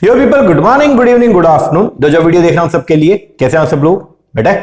यो people, good morning, good evening, good afternoon. जो video देख रहा हूं सबके लिए, कैसे हैं सब लोग बेटा?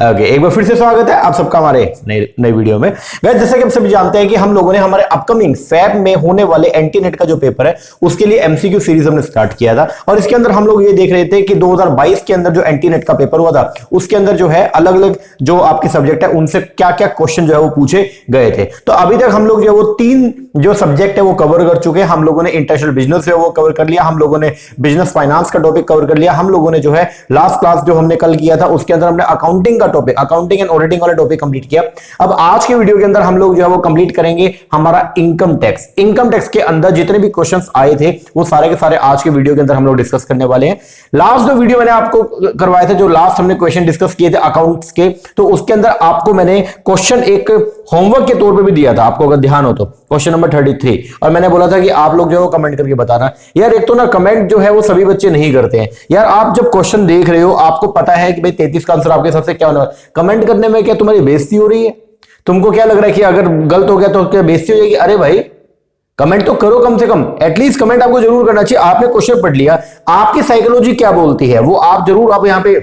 ओके, एक बार फिर से स्वागत है आप सबका हमारे नई वीडियो में। गाइस, जैसा कि आप सभी जानते हैं कि हम लोगों ने हमारे अपकमिंग फैब में होने वाले एंटी नेट का जो पेपर है उसके लिए एमसीक्यू सीरीज हमने स्टार्ट किया था, और इसके अंदर हम लोग ये देख रहे थे कि 2022 के अंदर जो एंटी नेट का पेपर हुआ था उसके अंदर जो है अलग अलग जो आपके सब्जेक्ट है उनसे क्या क्या क्वेश्चन जो है वो पूछे गए थे। तो अभी तक हम लोग जो है वो 3 जो सब्जेक्ट है वो कवर कर चुके हैं। हम लोगों ने इंटरनेशनल बिजनेस है वो कवर कर लिया, हम लोगों ने बिजनेस फाइनेंस का टॉपिक कवर कर लिया, हम लोगों ने जो है लास्ट क्लास जो हमने कल किया था उसके अंदर हमने अकाउंटिंग का टॉपिक, अकाउंटिंग एंड ऑडिटिंग वाला टॉपिक कंप्लीट किया। अब आज के वीडियो के अंदर हम लोग जो है वो कंप्लीट करेंगे हमारा इनकम टैक्स। इनकम टैक्स के अंदर जितने भी क्वेश्चंस आए थे वो सारे के सारे आज के वीडियो के अंदर हम लोग डिस्कस करने वाले हैं। लास्ट जो वीडियो मैंने आपको करवाया था, जो लास्ट हमने क्वेश्चन डिस्कस किए थे अकाउंट्स के, तो उसके अंदर आपको मैंने क्वेश्चन एक होमवर्क के तौर पे भी दिया था, आपको अगर ध्यान हो तो, क्वेश्चन नंबर 33। और मैंने बोला था कि आप लोग जो है कमेंट करके बताना। यार एक तो ना कमेंट जो है वो सभी बच्चे नहीं करते हैं। यार आप जब क्वेश्चन देख रहे हो, आपको पता है कि भाई 33 का आंसर आपके हिसाब से क्या होना है, कमेंट करने में क्या तुम्हारी बेइज्जती हो रही है? तुमको क्या लग रहा है कि अगर गलत हो गया तो क्या बेइज्जती हो जाएगी? अरे भाई कमेंट तो करो, कम से कम एटलीस्ट कमेंट आपको जरूर करना चाहिए। आपने क्वेश्चन पढ़ लिया, आपकी साइकोलॉजी क्या बोलती है वो आप जरूर आप यहां पे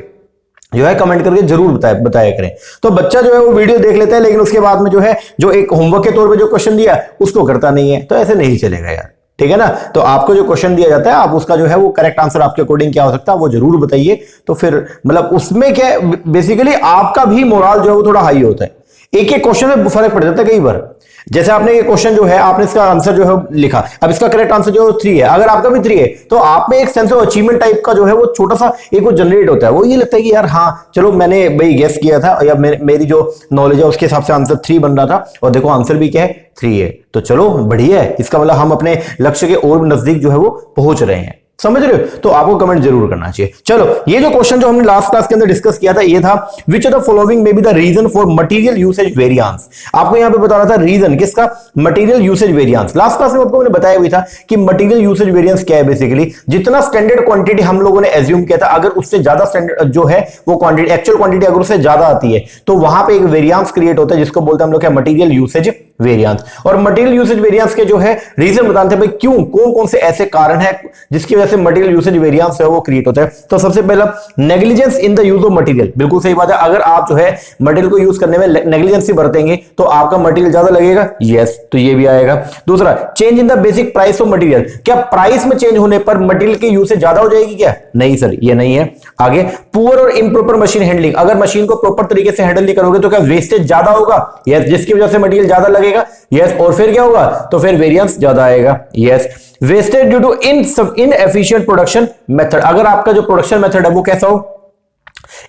जो है कमेंट करके जरूर बताया करें। तो बच्चा जो है वो वीडियो देख लेता है लेकिन उसके बाद में जो है जो एक होमवर्क के तौर पे जो क्वेश्चन दिया उसको करता नहीं है, तो ऐसे नहीं चलेगा यार, ठीक है ना? तो आपको जो क्वेश्चन दिया जाता है आप उसका जो है वो करेक्ट आंसर आपके अकॉर्डिंग क्या हो सकता है वो जरूर बताइए। तो फिर मतलब उसमें क्या बेसिकली आपका भी मोरल जो है वो थोड़ा हाई होता है। एक एक क्वेश्चन में फर्क पड़ जाता है कई बार। जैसे आपने ये क्वेश्चन जो है आपने इसका आंसर जो है लिखा, अब इसका करेक्ट आंसर जो है 3 है, अगर आपका भी 3 है तो आप में एक सेंस ऑफ अचीवमेंट टाइप का जो है वो छोटा सा एक वो जनरेट होता है। वो ये लगता है कि यार हाँ चलो मैंने भाई गेस किया था या मेरी जो नॉलेज है उसके हिसाब से आंसर 3 बन रहा था, और देखो आंसर भी क्या है 3 है, तो चलो बढ़िया है। इसका मतलब हम अपने लक्ष्य के और नजदीक जो है वो पहुंच रहे हैं, समझ रहे हो? तो आपको कमेंट जरूर करना चाहिए। चलो, ये जो क्वेश्चन जो हमने लास्ट क्लास के अंदर डिस्कस किया था ये था, which of the following may be the reason for material usage variance. आपको यहां पे बताना था रीजन किसका, material usage variance. Last class में आपको मैंने बताया हुआ था कि मटेरियल यूसेज वेरिएंस क्या है। बेसिकली जितना स्टैंडर्ड क्वांटिटी हम लोगों ने एज्यूम किया था, अगर उससे ज्यादा स्टैंडर्ड जो है वो क्वांटिटी, एक्चुअल क्वांटिटी अगर उससे ज्यादा आती है तो वहां पे एक वेरिएंस क्रिएट होता है जिसको बोलते हैं हम लोग क्या, मटेरियल यूसेज वेरिएंस। और मटेरियल यूसेज वेरिएंस के जो है रीजन बताते हैं भाई क्यों, कौन कौन से ऐसे कारण है जिसकी वजह से मटेरियल यूसेज वेरिएंस है वो क्रिएट होता है। तो सबसे पहला negligence in the use of material. बिल्कुल सही बात है, अगर आप जो है मटेरियल को यूज करने में नेग्लिजेंसी बरतेंगे तो आपका मटेरियल ज्यादा लगेगा, यस, तो ये भी आएगा। दूसरा, change in the basic price of material. क्या प्राइस में चेंज होने पर मटेरियल की यूसेज ज्यादा हो जाएगी क्या? नहीं सर, ये नहीं है। आगे, पुअर और इम्प्रॉपर मशीन हैंडलिंग। अगर मशीन को प्रॉपर तरीके से हैंडल नहीं करोगे तो क्या वेस्टेज ज्यादा होगा? यस, जिसकी वजह से मटेरियल ज्यादा लगेगा, यस। और फिर क्या होगा? तो फिर वेरिएंस ज्यादा आएगा, yes. Wastage due to inefficient production method. अगर आपका जो प्रोडक्शन मेथड है वो कैसा हो,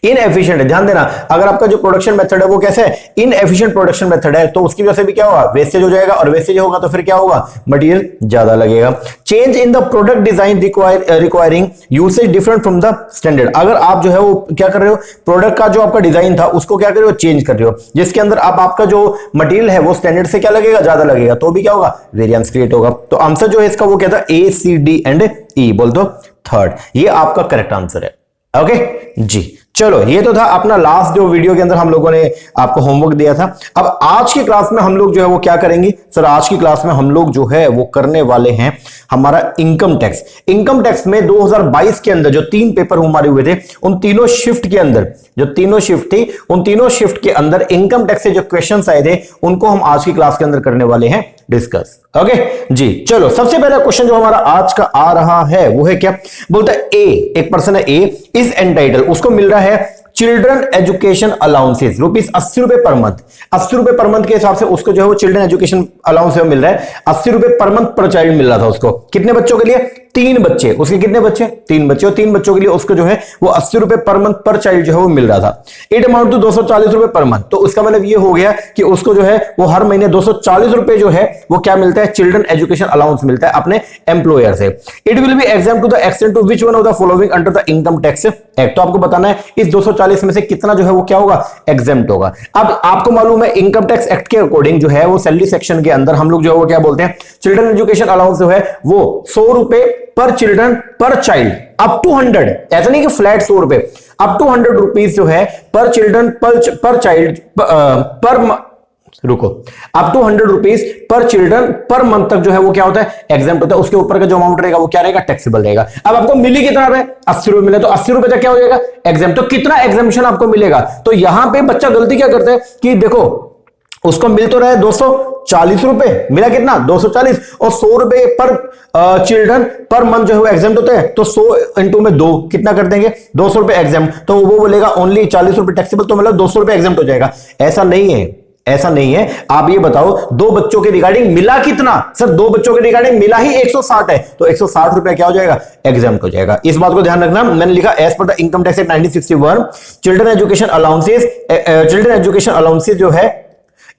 इनएफिशिएंट है, ध्यान देना, अगर आपका जो प्रोडक्शन मेथड है वो कैसे है, इनएफिशिएंट प्रोडक्शन मेथड है, तो उसकी वजह से भी क्या होगा, वेस्टेज हो जाएगा, और वेस्टेज होगा तो फिर क्या होगा, मटेरियल ज्यादा लगेगा। Change in the product design requiring usage different from the standard. अगर आप जो है वो क्या कर रहे हो, प्रोडक्ट का जो आपका डिजाइन था उसको क्या कर रहे हो, चेंज कर रहे हो, जिसके अंदर आप आपका जो मटेरियल है वो स्टैंडर्ड से क्या लगेगा, ज्यादा लगेगा, तो भी क्या होगा, वेरिएंस क्रिएट होगा। तो आंसर जो है इसका वो क्या था, ए सी डी एंड ई, बोल दो थर्ड, ये आपका करेक्ट आंसर है। ओके जी, चलो, ये तो था अपना लास्ट जो वीडियो के अंदर हम लोगों ने आपको होमवर्क दिया था। अब आज की क्लास में हम लोग जो है वो क्या करेंगे सर, आज की क्लास में हम लोग जो है वो करने वाले हैं हमारा इनकम टैक्स। इनकम टैक्स में 2022 के अंदर जो 3 पेपर हमारे हुए थे, उन तीनों शिफ्ट के अंदर जो तीनों शिफ्ट थी, उन तीनों शिफ्ट के अंदर इनकम टैक्स से जो क्वेश्चंस आए थे उनको हम आज की क्लास के अंदर करने वाले हैं डिस्कस। ओके जी, चलो, सबसे पहला क्वेश्चन जो हमारा आज का आ रहा है वो है क्या, बोलता है ए, एक पर्सन है ए इज एंटाइटल, उसको मिल रहा है children education allowances ₹80 per month. 80 रुपए पर मंथ के हिसाब से उसको जो है वो चिल्ड्रन एजुकेशन अलाउंस मिल रहा है, 80 रुपए पर मंथ पर चाइल्ड मिल रहा था उसको। कितने बच्चों के लिए, 3 बच्चे, उसके कितने बच्चे, 3 बच्चे, और 3 बच्चों के लिए उसको जो है वो 80 रुपए पर मंथ पर चाइल्ड जो है वो मिल रहा था। इट अमाउंट टू 240 रुपए पर मंथ। तो उसका मतलब ये हो गया कि उसको जो है वो हर महीने 240 रुपए जो है वो क्या मिलता है, चिल्ड्रन एजुकेशन अलाउंस मिलता है अपने एम्प्लॉयर से। It will be exempt to the extent to which one of the following under the income tax act. तो आपको बताना है इस 240 में से कितना जो है वो क्या होगा, एग्जेम्प्ट होगा। अब आपको मालूम है इनकम टैक्स एक्ट के अकॉर्डिंग जो है वो सैलरी सेक्शन के अंदर हम लोग जो है वो क्या बोलते हैं, चिल्ड्रन एजुकेशन अलाउंस जो है वो 100 रुपए पर चिल्ड्रन पर चाइल्ड अप टू 100, ऐसा नहीं कि फ्लैट 100 रुपए, अप टू 100 रुपीज जो है पर चिल्ड्रन पर चाइल्ड पर रुको, up to 100 rupees per children per month तक जो है वो क्या होता है, एग्जाम्प्ट होता है। उसके ऊपर का जो अमाउंट रहेगा वो क्या रहेगा, टैक्सेबल रहेगा। अब आपको मिली कितना रहे, 80 रुपए मिले, तो 80 रुपए तक क्या हो जाएगा, एग्जाम। तो कितना एग्जामेशन आपको मिलेगा, तो यहां पे बच्चा गलती क्या करता है कि देखो उसको मिल तो रहा है 240 रुपए, मिला कितना 240, और 100 रुपए पर चिल्ड्रन पर मंथ जो है वो एग्जाम होता है। तो 100 इंटू में 2 कितना कर देंगे, 200 रुपए एग्जाम। तो वो बोलेगा ओनली 40 रुपए टैक्सेबल, तो मतलब 200 रुपए एग्जाम हो जाएगा। ऐसा नहीं है, ऐसा नहीं है। आप ये बताओ, दो बच्चों के रिगार्डिंग मिला कितना, सर दो बच्चों के रिगार्डिंग मिला ही 160 है, तो 160 रुपए क्या हो जाएगा, एग्जाम हो जाएगा। इस बात को ध्यान रखना। मैंने लिखा as per the income tax act 1961 children education allowances जो है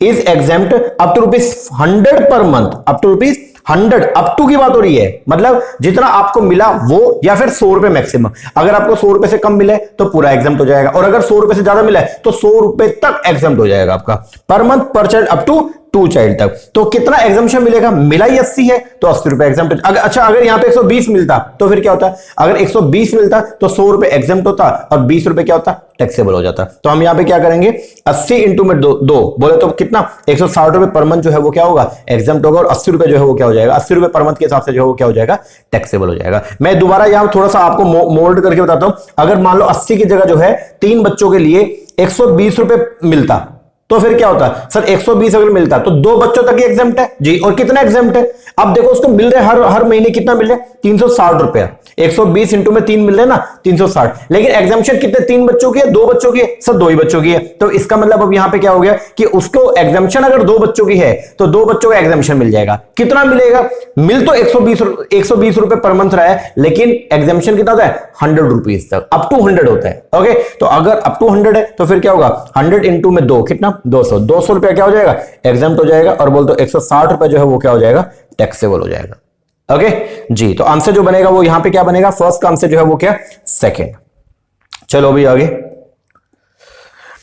is exempt up to ₹100 per month, up to ₹100, up to की बात हो रही है, मतलब जितना आपको मिला वो, या फिर 100 रुपए मैक्सिमम। अगर आपको 100 रुपए से कम मिले तो पूरा एग्जाम हो जाएगा, और अगर 100 रुपए से ज्यादा मिला है तो 100 रुपए तक एग्जाम हो जाएगा आपका, पर मंथ पर चाइल्ड अप टू 2 चाइल्ड तक। तो कितना एग्जामेशन मिलेगा, मिला ही 80 है तो 80 रुपए एग्जाम। अच्छा, अगर यहां पे 120 मिलता तो फिर क्या होता, अगर 120 मिलता तो 100 रुपए एग्जाम होता और 20 रुपए क्या होता, टैक्सेबल हो जाता। तो हम यहां पे क्या करेंगे, 80 इंटू में 2 बोले तो कितना, 160 रुपए पर मंथ जो है वो क्या होगा, एग्जाम होगा, और 80 रुपए जो है वो क्या हो जाएगा, 80 रुपए पर मंथ के हिसाब से जो है वो क्या हो जाएगा, टैक्सेबल हो जाएगा। मैं दोबारा यहां थोड़ा सा आपको मोल्ड करके बताता हूं। अगर मान लो 80 की जगह जो है 3 बच्चों के लिए 120 रुपए मिलता तो फिर क्या होता, सर 120 अगर मिलता तो 2 बच्चों तक ही एग्जाम्प्ट है जी। और कितना एग्जाम्प्ट है, अब देखो उसको मिल रहे हर महीने कितना मिल रहा है, 360 रुपया। 120 इंटू में 3 मिल रहे ना, 360। लेकिन एग्जाम्पशन कितने, 3 बच्चों की है, 2 बच्चों की है, सर 2 ही बच्चों की है। तो इसका मतलब अब यहां पे क्या हो गया कि उसको एग्जाम्पशन अगर 2 बच्चों की है तो 2 बच्चों का एग्जाम्पशन मिल जाएगा। कितना मिलेगा, मिल तो 120 रुपए पर मंथ रहा है, लेकिन एग्जाम्पशन कितना होता है, 100 रुपीज तक, अप टू 100 होता है। ओके, तो अगर अप टू 100 है तो फिर क्या होगा, 100 इंटू में 2 कितना, 200 रुपया क्या हो जाएगा, एग्जाम हो जाएगा। और बोल तो 160 रुपए जो है वो क्या हो जाएगा, टैक्सेबल हो जाएगा। ओके जी, तो आंसर जो बनेगा वो यहां पे क्या बनेगा, फर्स्ट का आंसर जो है वो क्या, सेकंड। चलो अभी आगे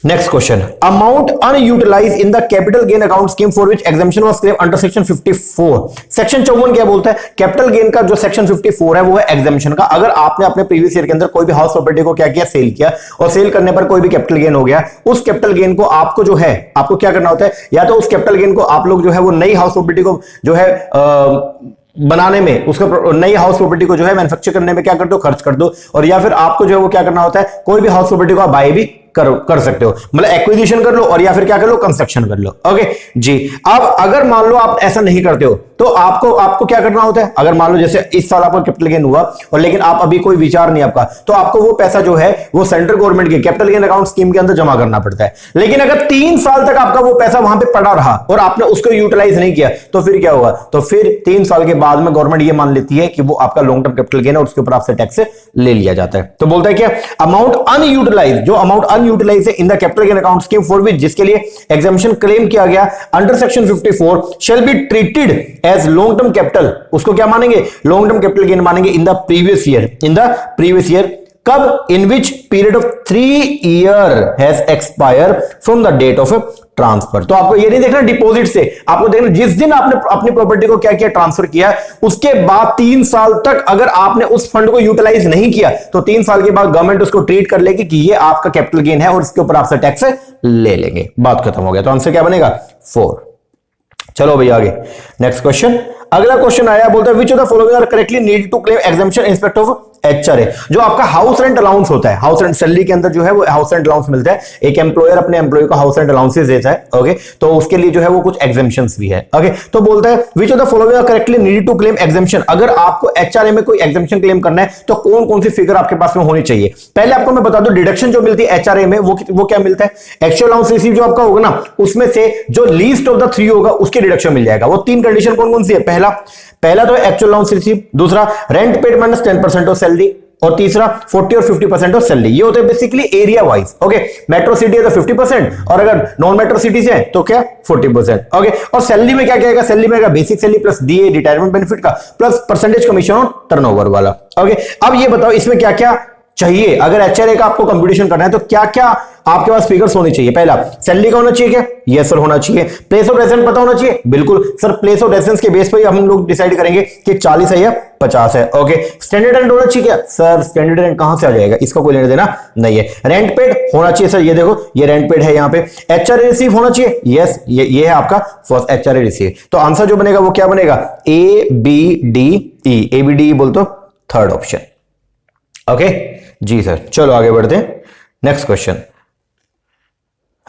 next question, amount unutilise in the capital gain account scheme for which exemption was claim under section 54। Section 54 क्या बोलता है, कैपिटल गेन का जो सेक्शन 54 है वो है एग्जामिशन का। अगर आपने अपने प्रीवियस ईयर के अंदर कोई भी हाउस प्रॉपर्टी को क्या किया, सेल किया, और सेल करने पर कोई भी कैपिटल गेन हो गया, उस कैपिटल गेन को आपको जो है, आपको क्या करना होता है, या तो उस कैपिटल गेन को आप लोग जो है वो नई हाउस प्रॉपर्टी को जो है बनाने में, उसका नई हाउस प्रॉपर्टी को जो है मैन्युफैक्चर करने में क्या कर दो, खर्च कर दो। और या फिर आपको जो है वो क्या करना होता है, कोई भी हाउस प्रॉपर्टी को आप बाय भी कर सकते हो, मतलब एक्विजिशन कर लो, और या फिर क्या कर लो, कंस्ट्रक्शन कर लो। ओके जी, अब अगर मान लो आप ऐसा नहीं करते हो तो आपको क्या करना होता है, अगर मान लो जैसे इस साल आपका कैपिटल गेन हुआ और लेकिन आप अभी कोई विचार नहीं आपका, तो आपको वो पैसा जो है वो सेंट्रल गवर्नमेंट के कैपिटल गेन अकाउंट स्कीम के अंदर जमा करना पड़ता है। लेकिन अगर 3 साल तक आपका वो पैसा वहां पे पड़ा रहा और आपने उसको यूटिलाइज नहीं किया तो फिर क्या होगा, तो फिर 3 साल के बाद में गवर्नमेंट ये मान लेती है कि वो आपका लॉन्ग टर्म कैपिटल गेन है और उसके ऊपर आपसे टैक्स ले लिया जाता है। तो बोलता है क्या, अमाउंट अनयूटिलाइज, जो अमाउंट अनयूटिलाइज है in the capital gain account scheme for which, जिसके लिए एग्जामिशन क्लेम किया गया under section 54, shall be treated as long term capital, उसको क्या मानेंगे, लॉन्ग टर्म कैपिटल गेन मानेंगे इन द प्रीवियस ईयर। कब, in which period of 3 year has expired from the date of transfer. तो आपको ये नहीं देखना डिपॉजिट से, आपको देखना जिस दिन आपने अपनी प्रॉपर्टी को क्या किया, ट्रांसफर किया, उसके बाद 3 साल तक अगर आपने उस फंड को यूटिलाइज नहीं किया तो 3 साल के बाद गवर्नमेंट उसको ट्रीट कर लेगी कि ये आपका कैपिटल गेन है और इसके ऊपर आपसे टैक्स ले लेंगे। बात खत्म हो गया। तो आंसर क्या बनेगा, 4। चलो भैया आगे नेक्स्ट क्वेश्चन। अगला क्वेश्चन आया, बोलता है which of the following are correctly needed to claim exemption in respect of HRA. जो आपका हाउस रेंट अलाउंस होता है, हाउस रेंट सैलरी के अंदर जो है वो हाउस रेंट अलाउंस मिलता है, एक एम्प्लॉयर अपने एम्प्लॉय को हाउस रेंट अलाउंसेस देता है। ओके, तो उसके लिए जो है वो कुछ एग्जामिशंस भी है। ओके, तो बोलता है which of the following are correctly needed to claim exemption. अगर आपको एचआरए में कोई एग्जामिशन क्लेम करना है तो कौन कौन सी फिगर आपके पास में होनी चाहिए। पहले आपको मैं बता दूं, डिडक्शन जो मिलती है एचआरए में वो क्या मिलता है, एक्चुअल अलाउंस रिसीव जो आपका होगा ना, उसमें से जो लीस्ट ऑफ द 3 होगा उसके डिडक्शन मिल जाएगा। वो 3 कंडीशन कौन कौन सी है, पहला तो एक्चुअल अलाउंस रिसीव, दूसरा rent paid minus 10% of salary, और तीसरा 40 और 50% ऑफ सैलरी। ये होते हैं basically area wise. Okay, metro city है तो 50%, और अगर नॉन मेट्रो सिटीज है तो क्या 40%। ओके, और सैलरी में क्या कहेगा, सैलरी में basic salary plus DA retirement benefit का plus percentage commission on turnover वाला। ओके, अब ये बताओ इसमें क्या क्या चाहिए, अगर एचआरए का आपको कंपटीशन करना है तो क्या क्या आपके पास फिगर्स होनी चाहिए? पहला, सैलरी का होना चाहिए क्या? यस सर होना चाहिए। प्लेस ऑफ रेजिडेंस पता होना चाहिए? बिल्कुल सर, प्लेस ऑफ रेजिडेंस के बेस पर हम लोग डिसाइड करेंगे कि 40 है या 50 है। ओके, स्टैंडर्ड रेंट होना चाहिए क्या? सर स्टैंडर्ड रेंट कहां से आ जाएगा, इसका कोई लेना देना नहीं है। रेंट पेड होना चाहिए सर, ये देखो ये रेंट पेड है यहाँ पे। एचआरए रिसीव होना चाहिए, यस ये है आपका फर्स्ट एचआरए रिसीव। तो आंसर जो बनेगा वो क्या बनेगा? A B D E, A B D बोल तो थर्ड ऑप्शन। ओके जी सर, चलो आगे बढ़ते हैं। नेक्स्ट क्वेश्चन,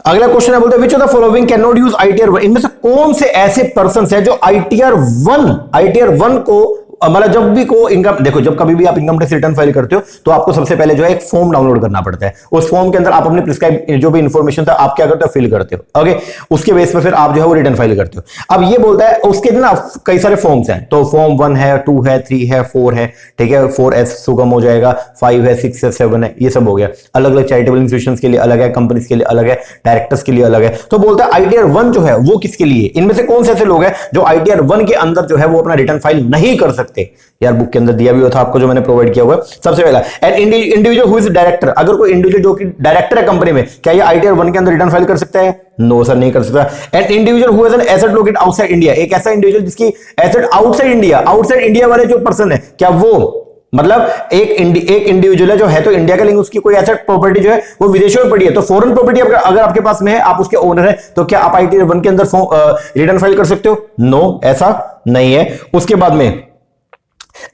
अगला क्वेश्चन है, बोलते हैं विच of the following can not use ITR 1, इनमें से कौन से ऐसे पर्सन है जो आईटीआर 1 को मतलब जब भी को इनकम, देखो जब कभी भी आप इनकम टैक्स रिटर्न फाइल करते हो तो आपको सबसे पहले जो है एक फॉर्म डाउनलोड करना पड़ता है। उस फॉर्म के अंदर आप अपनी प्रिस्क्राइब जो भी इंफॉर्मेशन था आप क्या करते हो, फिल करते हो। ओके, उसके बेस पे फिर आप जो है वो रिटर्न फाइल करते हो। अब ये बोलता है उसके ना कई सारे फॉर्म्स हैं, तो फॉर्म 1 है, 2 है, 3 है, 4 है, ठीक है, 4S सुगम हो जाएगा, 5 है, 6 है, 7 है, ये सब हो गया। अलग अलग चैरिटेबल इंस्टीट्यूशंस के लिए अलग है, कंपनीज के लिए अलग है, डायरेक्टर्स के लिए अलग है। तो बोलता है आईटीआर 1 जो है वो किसके लिए, इनमें से कौन से ऐसे लोग हैं जो आईटीआर 1 के अंदर जो है वो अपना रिटर्न फाइल नहीं कर सकते? यार बुक के अंदर दिया भी हुआ था आपको, जो मैंने प्रोवाइड किया हुआ है। सबसे पहला, N individual who is director, अगर कोई इंडिविजुअल जो कि डायरेक्टर है कंपनी में, क्या ये आईटीआर 1 के अंदर रिटर्न फाइल कर सकता है? नो सर, नहीं कर सकता। N individual who has an asset located outside India, एक ऐसा इंडिविजुअल जिसकी एसेट आउटसाइड इंडिया वाले जो पर्सन है, क्या वो मतलब एक इंडिविजुअल है जो है तो इंडिया का, लेकिन उसकी कोई एसेट प्रॉपर्टी जो है वो विदेशों में पड़ी है, तो फॉरेन प्रॉपर्टी अगर आपके पास में है, आप उसके ओनर है, तो क्या आप आईटीआर 1 के अंदर रिटर्न फाइल कर सकते हो? नो, ऐसा नहीं है। उसके बाद में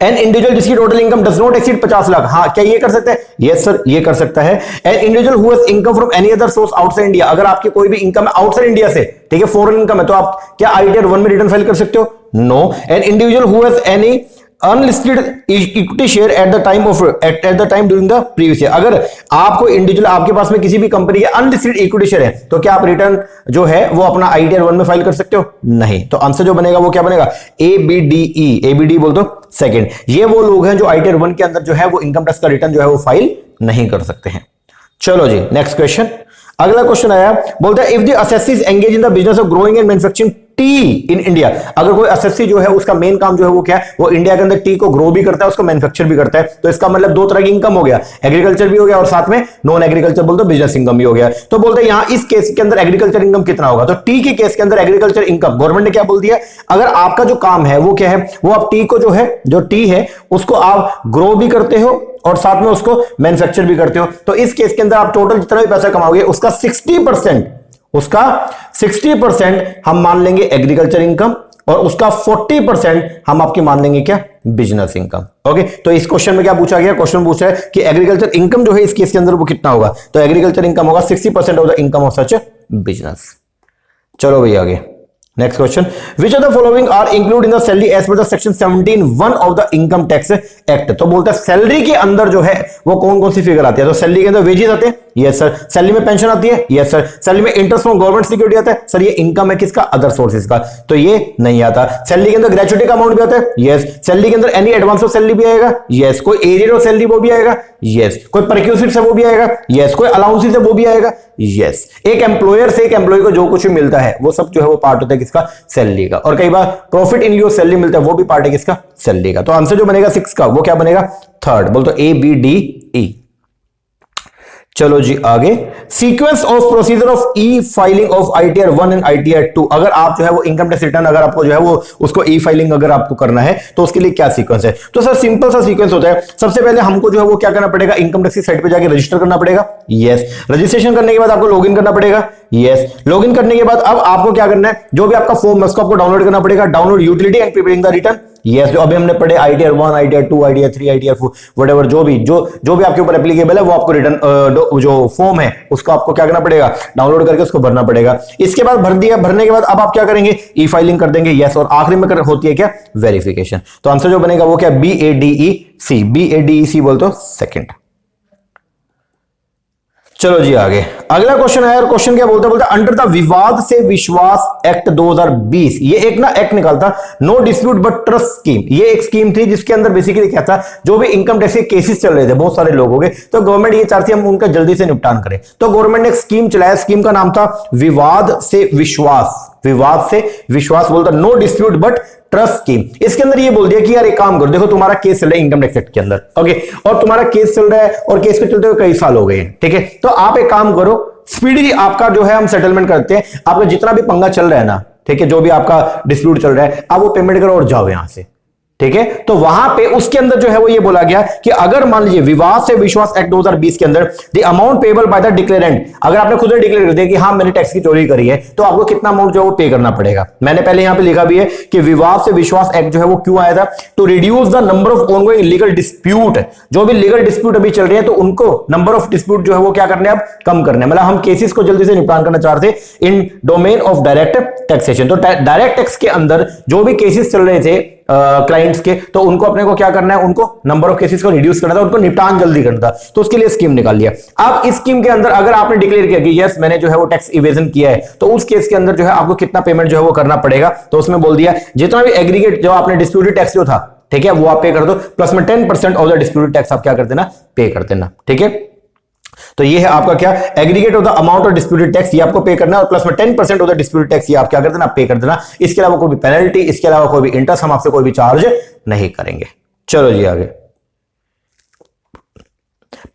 एन इंडिविजुअल जिसकी total income does not exceed 50 lakh, हाँ क्या ये कर सकता है? यस सर, ये कर सकता है। N individual who has income from any other source outside India, अगर आपकी कोई भी इनकम है आउटसाइड इंडिया से, ठीक है, फॉरेन इनकम है, तो आप क्या आईटीआर 1 में रिटर्न फाइल कर सकते हो? No. An individual who has any unlisted equity share at the time during the previous year, अगर आपको इंडिविजुअल आपके पास में किसी भी कंपनी के अनलिस्टेड इक्विटी शेयर है, तो क्या आप रिटर्न जो है वो अपना आईटीआर 1 में फाइल कर सकते हो? नहीं। तो आंसर जो बनेगा वो क्या बनेगा? A B D E, A B D बोल दो सेकंड। ये वो लोग हैं जो आईटीआर 1 के अंदर जो है वो इनकम टैक्स का रिटर्न जो है वो फाइल नहीं कर सकते हैं। चलो जी नेक्स्ट क्वेश्चन, अगला क्वेश्चन आया, बोलता है if the assessee is engage in the business of growing and manufacturing T in India, अगर कोई असेसी जो है उसका मेन काम जो है वो क्या है, वो इंडिया के अंदर टी को ग्रो भी करता है, उसको मैन्युफैक्चर भी करता है, तो इसका मतलब दो तरह की इनकम हो गया, एग्रीकल्चर भी हो गया और साथ में नॉन एग्रीकल्चर बोलते बिजनेस इनकम भी हो गया। तो बोलते हैं यहां इस केस के अंदर एग्रीकल्चर इनकम कितना होगा, तो टी के केस के अंदर एग्रीकल्चर इनकम गवर्नमेंट ने क्या बोल दिया, अगर आपका जो काम है वो क्या है, वो आप टी को जो है, जो टी है उसको आप ग्रो भी करते हो और साथ में उसको मैन्युफैक्चर भी करते हो, तो इस केस के अंदर आप टोटल जितना भी पैसा कमाओगे उसका 60% हम मान लेंगे एग्रीकल्चर इनकम और उसका 40% हम आपकी मान लेंगे क्या, बिजनेस इनकम। ओके, तो इस क्वेश्चन में क्या पूछा गया, क्वेश्चन पूछा है कि एग्रीकल्चर इनकम जो है इस केस के अंदर वो कितना होगा, तो एग्रीकल्चर इनकम होगा 60% of the income of such business. चलो भैया आगे next question, which of the following are include in the salary as per the section 17(1) of the income tax act. तो बोलता है सैलरी के अंदर जो है वो कौन कौन सी फिगर आती है, तो सैलरी के अंदर वेजेस आते हैं, यस सर। सैलरी में पेंशन आती है, यस सर। सैलरी में इंटरेस्ट फ्रॉम गवर्नमेंट सिक्योरिटी आता है, सर ये इनकम है किसका, अदर सोर्सेज का, तो ये नहीं आता। सैलरी के अंदर ग्रेचुइटी का अमाउंट भी आता है, यस। सैलरी के अंदर एनी एडवांस ऑफ सैलरी भी आएगा, यस। कोई एरियर ऑफ सैलरी वो भी आएगा, यस। कोई परक्यूसिट से वो भी आएगा, यस। कोई अलाउंस से वो भी आएगा, यस। एक एम्प्लॉयर से एक एम्प्लॉय को जो कुछ भी मिलता है वो सब जो है वो पार्ट होता है किसका, सैलरी का। और कई बार प्रॉफिट इन लियो सैलरी मिलता है, वो भी पार्ट है किसका, सैलरी का। तो आंसर जो बनेगा 6 का वो क्या बनेगा, थर्ड। बोल तो ए बी डी ई। चलो जी आगे, sequence of procedure of E filing of ITR 1 and ITR 2। अगर आप जो है वो इनकम टैक्स रिटर्न अगर आपको जो है वो उसको ई फाइलिंग अगर आपको करना है तो उसके लिए क्या सीक्वेंस है, तो सर सिंपल सा सीक्वेंस होता है। सबसे पहले हमको जो है वो क्या करना पड़ेगा, इनकम टैक्स की साइट पे जाके रजिस्टर करना पड़ेगा, यस। रजिस्ट्रेशन करने के बाद आपको लॉगिन करना पड़ेगा, यस। लॉगिन करने के बाद अब आपको क्या करना है, जो भी आपका फॉर्म है उसको आपको डाउनलोड करना पड़ेगा, download utility and preparing the return, yes. जो अभी हमने पढ़े ITR 1, ITR 2, ITR 3, ITR 4 whatever जो भी आपके ऊपर एप्लीकेबल है वो आपको रिटर्न जो फॉर्म है उसको आपको क्या करना पड़ेगा, डाउनलोड करके उसको भरना पड़ेगा। इसके बाद भरने के बाद अब आप क्या करेंगे, ई फाइलिंग कर देंगे, यस। और आखिरी में होती है क्या, वेरिफिकेशन। तो आंसर जो बनेगा वो क्या, BADEC, BADEC बोल तो सेकंड। चलो जी आगे अगला क्वेश्चन है, और क्वेश्चन क्या बोलता है, अंडर द विवाद से विश्वास एक्ट 2020, ये एक ना एक्ट निकलता, no dispute but trust scheme. ये एक स्कीम थी जिसके अंदर बेसिकली क्या था, जो भी इनकम टैक्स के केसेस चल रहे थे, बहुत सारे लोग हो गए, तो गवर्नमेंट ये चाहती है हम उनका जल्दी से निपटान करें, तो गवर्नमेंट ने एक स्कीम चलाया, स्कीम का नाम था विवाद से विश्वास। विवाद से विश्वास बोलता no dispute but trust scheme. इसके अंदर ये बोल दिया कि यार एक काम करो, देखो तुम्हारा केस चल रहा है इनकम टैक्स एक्ट के अंदर, ओके, और तुम्हारा केस चल रहा है और केस को चलते हुए कई साल हो गए हैं, ठीक है, तो आप एक काम करो, स्पीडली आपका जो है हम सेटलमेंट करते हैं, आपका जितना भी पंगा चल रहा है ना, ठीक है, जो भी आपका डिस्प्यूट चल रहा है आप वो पेमेंट करो और जाओ यहां से, ठीक है। तो वहां पे उसके अंदर जो है वो ये बोला गया कि अगर मान लीजिए विवाद से विश्वास एक्ट 2020 के अंदर the amount payable by the declarant, अगर आपने खुद ने डिक्लेयर कर दिया कि हाँ मैंने टैक्स की चोरी करी है, तो आपको कितना अमाउंट जो है वो पे करना पड़ेगा। मैंने पहले यहां पे लिखा भी है कि विवाद से विश्वास एक्ट जो है वो क्यों आया था, to reduce the number of ongoing legal dispute, जो भी लीगल डिस्प्यूट अभी चल रहे हैं तो उनको नंबर ऑफ डिस्प्यूट जो है वो क्या करने अब कम करने, मतलब हम केसेस को जल्दी से निपटान करना चाहते थे इन डोमेन ऑफ डायरेक्ट टैक्सेशन। तो डायरेक्ट टैक्स के अंदर जो भी केसेस चल रहे थे क्लाइंट्स के, तो उनको अपने को क्या करना है, उनको नंबर ऑफ केसेस को रिड्यूस करना था, उनको निपटान जल्दी करना था, तो उसके लिए स्कीम निकाल लिया। अब इस स्कीम के अंदर अगर आपने डिक्लेयर किया कि यस मैंने जो है वो टैक्स इवेजन किया है, तो उस केस के अंदर जो है आपको कितना पेमेंट जो है वो करना पड़ेगा, तो उसमें बोल दिया जितना भी एग्रीगेट जो आपने डिस्प्यूटेड टैक्स जो था, ठीक है, वो आप पे कर दो, प्लस में 10% ऑफ द डिस्प्यूटेड टैक्स आप क्या कर देना, पे कर देना, ठीक है। तो ये है आपका क्या aggregate of the amount of disputed tax, ये आपको पे करना है, और प्लस में 10% ऑफ द डिस्प्यूटेड टैक्स ये आप क्या कर देना, पे कर देना। इसके अलावा कोई भी पेनल्टी, इसके अलावा कोई भी इंटरेस्ट हम आपसे कोई भी चार्ज नहीं करेंगे। चलो जी आगे,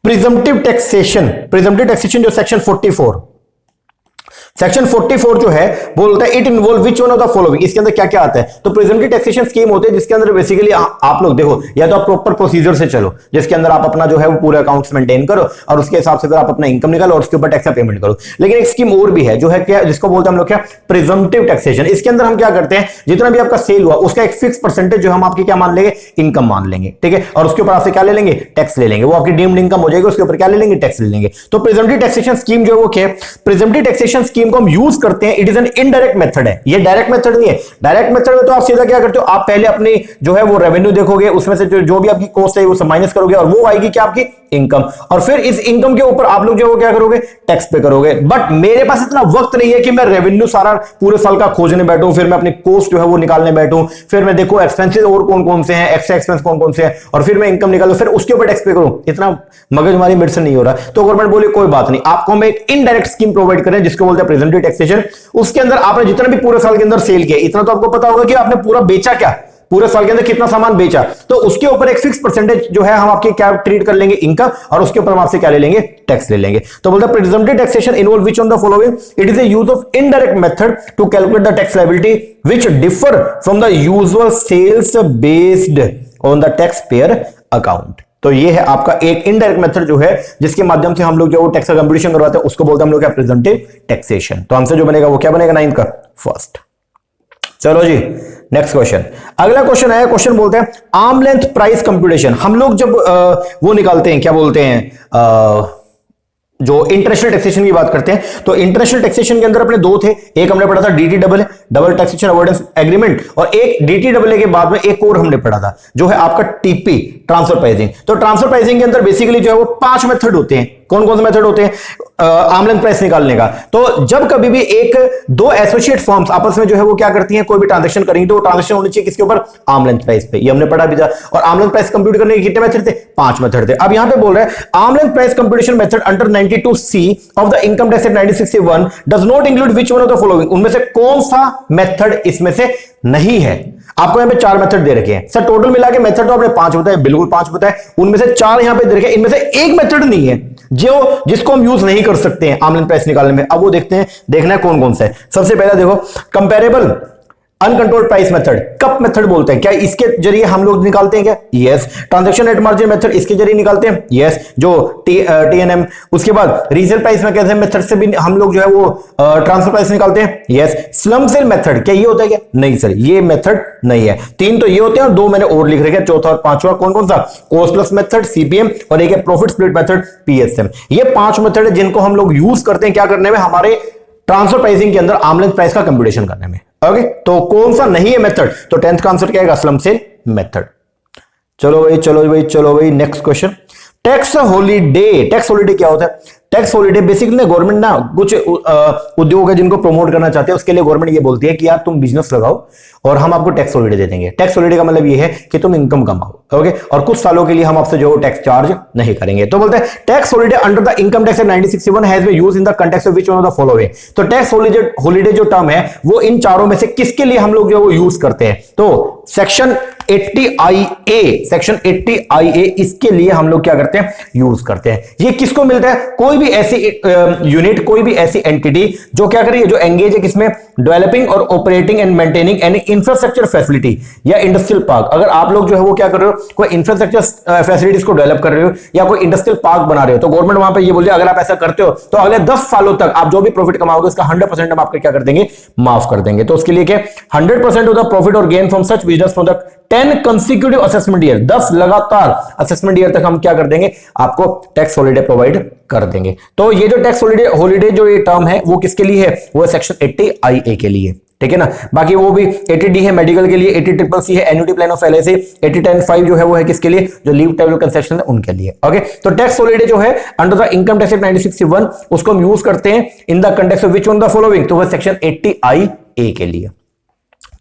प्रिजम्पटिव टैक्सेशन। प्रिजम्पटिव टैक्सेशन जो सेक्शन 44, सेक्शन 44 जो है बोलता है it involve which one of the following, इसके अंदर क्या क्या आता है। तो प्रिजम्पटिव टैक्सेशन स्कीम होते हैं जिसके अंदर बेसिकली आप लोग देखो, या तो आप प्रॉपर प्रोसीजर से चलो जिसके अंदर आप अपना जो है वो पूरे अकाउंट्स मेंटेन करो और उसके हिसाब से फिर आप अपना इनकम निकालो और उसके ऊपर टैक्स का पेमेंट करो। लेकिन एक स्कीम और भी है जो है क्या, जिसको बोलते हैं हम लोग क्या, प्रिजम्पटिव टैक्सेशन। इसके अंदर हम क्या करते हैं, जितना भी आपका सेल हुआ उसका एक फिक्स परसेंटेज जो हम आपकी क्या मान लेंगे, इनकम मान लेंगे, ठीक है, और उसके ऊपर आपसे क्या ले लेंगे, टैक्स ले लेंगे, वो आपकी डीम्ड इनकम हो जाएगी, उसके ऊपर क्या ले लेंगे, टैक्स ले लेंगे। तो प्रिजम्पटिव टैक्सेशन स्कीम जो है वो क्या है, प्रिजम्पटिव टैक्सेशन स्कीम को हम यूज करते हैं, it is an indirect method है, ये डायरेक्ट मेथड नहीं है। डायरेक्ट मेथड में तो आप सीधा क्या करते हो, आप पहले अपनी जो है वो रेवेन्यू देखोगे, उसमें से जो भी आपकी कॉस्ट है वो सब माइनस करोगे और वो आएगी क्या, आपकी इनकम, और फिर इस इनकम के ऊपर आप लोग जो है वो क्या करोगे, टैक्स पे करोगे। बट मेरे पास इतना वक्त नहीं है कि मैं रेवेन्यू सारा पूरे साल का खोजने बैठूं, फिर मैं अपनी कॉस्ट जो है वो निकालने बैठूं, फिर मैं देखो एक्सपेंसेस और कौन कौन से हैं, एक्स्ट्रा एक्सपेंस कौन कौन से हैं, और फिर मैं इनकम निकालूं, फिर उसके ऊपर टैक्स पे करूं। इतना मगजमारी मेरे से नहीं हो रहा। तो गवर्नमेंट बोले कोई बात नहीं, आपको हम एक इनडायरेक्ट स्कीम प्रोवाइड करें जिसको बोलते हैं प्रिजम्पटिव टैक्सेशन। उसके अंदर आपने जितना भी पूरे साल के अंदर सेल किया, इतना तो आपको पता होगा कि आपने पूरा बेचा क्या, पूरे साल के अंदर कितना सामान बेचा, तो उसके ऊपर एक फिक्स परसेंटेज जो है हम आपके क्या ट्रीट कर लेंगे, इनकम, और उसके ऊपर हम आपसे क्या ले लेंगे, टैक्स ले लेंगे। तो बोलता है presumptive taxation involve which on the following, it is a use of indirect method to calculate the tax liability which differ from the usual sales based on the tax payer account. तो ये है आपका एक indirect method जो है जिसके माध्यम से हम लोग जो टैक्स का कंप्यूटेशन करवाते हैं, उसको बोलते हैं हम लोग क्या, प्रिजम्पटिव टैक्सेशन। तो हमसे जो बनेगा वो क्या बनेगा, 9th का फर्स्ट। चलो जी नेक्स्ट क्वेश्चन, अगला क्वेश्चन है, क्वेश्चन बोलते हैं आर्म लेंथ प्राइस कंप्यूटेशन। हम लोग जब वो निकालते हैं, क्या बोलते हैं, जो इंटरनेशनल टैक्सेशन की बात करते हैं, तो इंटरनेशनल टैक्सेशन के अंदर अपने दो थे, एक हमने पढ़ा था DTAA double taxation avoidance agreement, और एक DTAA के बाद में एक और हमने पढ़ा था जो है आपका TP ट्रांसफर प्राइसिंग। तो ट्रांसफर प्राइसिंग के अंदर बेसिकली जो है वो 5 मेथड होते हैं। कौन कौन से मेथड होते हैं आर्म लेंथ प्राइस निकालने का। तो जब कभी भी एक दो एसोसिएट फर्म्स आपस में जो है वो क्या करती हैं, कोई भी ट्रांजैक्शन करेंगे तो वो ट्रांजैक्शन होनी चाहिए किसके ऊपर, आर्म लेंथ प्राइस पे। ये हमने पढ़ा भी था। और आर्म लेंथ प्राइस कंप्यूट करने के कितने मेथड थे, 5 मेथड थे। अब यहां पे बोल रहे हैं arm length price computation method under 92C of the income tax act 1961 does not include which one of the following. उनमें से कौन सा मेथड इसमें से नहीं है। आपको यहां पे 4 मेथड दे रखे हैं सर, टोटल मिला के मेथड तो आपने 5 बताए, बिल्कुल 5 बताए, उनमें से 4 यहां पे दे रखे हैं, इनमें से एक मेथड नहीं है जो जिसको हम यूज नहीं कर सकते हैं आर्म लेंथ प्राइस निकालने में। अब वो देखते हैं, देखना है कौन कौन सा है। सबसे पहला देखो comparable uncontrolled price method, cup method बोलते हैं, क्या इसके जरिए हम लोग निकालते हैं क्या, yes. Transaction net margin method इसके जरिए निकालते हैं, यस। जो TNM, उसके बाद रीसेल प्राइस में कैसे मेथड से भी हम लोग जो है वो ट्रांसफर प्राइस निकालते हैं, यस। स्लम सेल मेथड क्या ये होता है क्या, नहीं सर ये मेथड नहीं है। 3 तो ये होते हैं और 2 मैंने और लिख रखे हैं, चौथा और पांचवा कौन कौन सा, कॉस्ट प्लस मेथड CPM, और एक है प्रॉफिट स्प्लिट मेथड PSM। ये 5 मेथड है जिनको हम लोग यूज करते हैं क्या करने में, हमारे ट्रांसफर प्राइसिंग के अंदर आर्म लेंथ प्राइस का कंप्यूटेशन करने में। ओके तो कौन सा नहीं है मेथड, तो 10th का आंसर क्या आएगा, स्लम सेल मेथड। चलो भाई चलो भाई चलो भाई next question. Tax holiday, tax holiday क्या होता है? टैक्स हॉलीडे बेसिकली गवर्नमेंट ना कुछ उद्योग है जिनको प्रमोट करना चाहते हैं, उसके लिए गवर्नमेंट ये बोलती है कि यार तुम बिजनेस लगाओ और हम आपको टैक्स हॉलीडे दे देंगे। टैक्स हॉलीडे का मतलब ये है कि तुम इनकम कमाओ, ओके, और कुछ सालों के लिए हम आपसे जो टैक्स चार्ज नहीं करेंगे। तो बोलते हैं tax holiday under the income tax act 1961 has been used in the context of which one of the following. तो टैक्स हॉलीडे जो टर्म है वो इन चारों में से किसके लिए हम लोग जो यूज करते हैं? तो सेक्शन 80IA, सेक्शन 80IA इसके लिए हम लोग क्या करते हैं? यूज करते हैं। ये किसको मिलता है? कोई भी ऐसी यूनिट, कोई भी ऐसी एंटिटी जो क्या कर रही है, जो एंगेज है किसमें? डेवलपिंग और operating and maintaining any infrastructure facility या इंडस्ट्रियल पार्क। अगर आप लोग जो है वो क्या कर रहे हो, कोई इंफ्रास्ट्रक्चर फैसिलिटीज को डेवलप कर रहे हो या कोई इंडस्ट्रियल पार्क बना रहे हो, तो गवर्नमेंट वहां पे ये बोल रही है अगर आप ऐसा करते हो तो अगले 10 सालों तक आप जो भी प्रॉफिट कमाओगे उसका 100% हम आपको क्या कर देंगे? माफ कर देंगे। तो उसके लिए क्या? 100% ऑफ द प्रॉफिट और gain from such business product 10 consecutive assessment year, 10 लगातार असेसमेंट ईयर तक हम क्या कर देंगे? आपको टैक्स हॉलीडे प्रोवाइड कर देंगे। तो ये जो टैक्स हॉलीडे जो ये टर्म है वो किसके लिए है? वो सेक्शन 80IA के लिए, ठीक है ना। बाकी वो भी 80D है मेडिकल के लिए, 80CCC है एन्युटी प्लान ऑफ LIC, 8010(5) जो है वो है किसके लिए? जो लीव टेबल कंसेशन है उनके लिए, ओके। तो टैक्स हॉलीडे जो है under the income tax act 1961 उसको हम यूज करते हैं इन the context of which one the following? तो वो सेक्शन 80IA के लिए।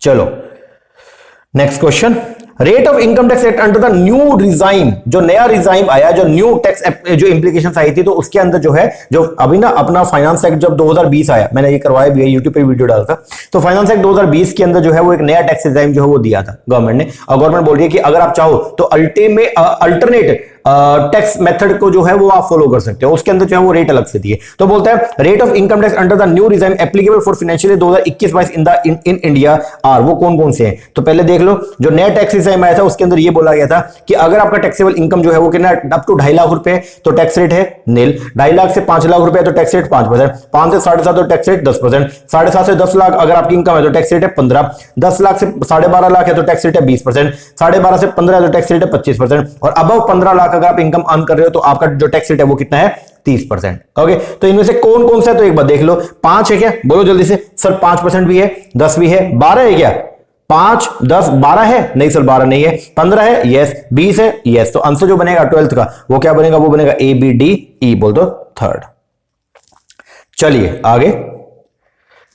चलो next question, rate of income tax act under the new regime, जो नया रिजाइम आया, जो न्यू टैक्स जो इंप्लीकेशंस आई थी, तो उसके अंदर जो है, जो अभी ना अपना फाइनेंस एक्ट जब 2020 आया, मैंने ये करवाया भी है, यूट्यूब पे वीडियो डाला था, तो फाइनेंस एक्ट 2020 के अंदर जो है वो एक नया टैक्स रिजाइम जो है वो दिया था गवर्नमेंट ने। और गवर्नमेंट बोल रही है कि अगर आप चाहो तो अल्टरनेट टैक्स मेथड को जो है वो आप फॉलो कर सकते हो, उसके अंदर जो है वो रेट अलग से दिए। तो बोलता है rate of income tax under the new regime applicable for financial 2021-22 in India are, वो कौन कौन से हैं? तो पहले देख लो, जो नया टैक्स रिजाइम आया था उसके अंदर ये बोला गया था कि अगर आपका टैक्सेबल इनकम जो है वो कितना अप टू 2.5 लाख रुपए तो टैक्स रेट है नील, 2.5 लाख से 5 लाख रुपए तो टैक्स रेट 5%, 5 से 7.5 तो टैक्स रेट 10%, 7.5 से 10 लाख अगर आपकी इनकम है तो टैक्स रेट है 15, 10 लाख से 12.5 लाख है तो टैक्स रेट है 20%, 12.5 से 15 तो टैक्स रेट है 25%, और अबव 15 लाख अगर आप इनकम अर्न कर रहे हो तो आपका जो टैक्स रेट है वो कितना है? 30%, ओके। तो इनमें से कौन कौन सा है तो एक बार देख लो। 5 है क्या? बोलो जल्दी से। सर 5% भी है, 10 भी है, 12 है क्या? 5, 10, 12 है? नहीं सर 12 नहीं है। 15 है? यस। 20 है? यस। तो आंसर जो बनेगा 12th का वो क्या बनेगा? वो बनेगा ABDE, बोल दो थर्ड। चलिए आगे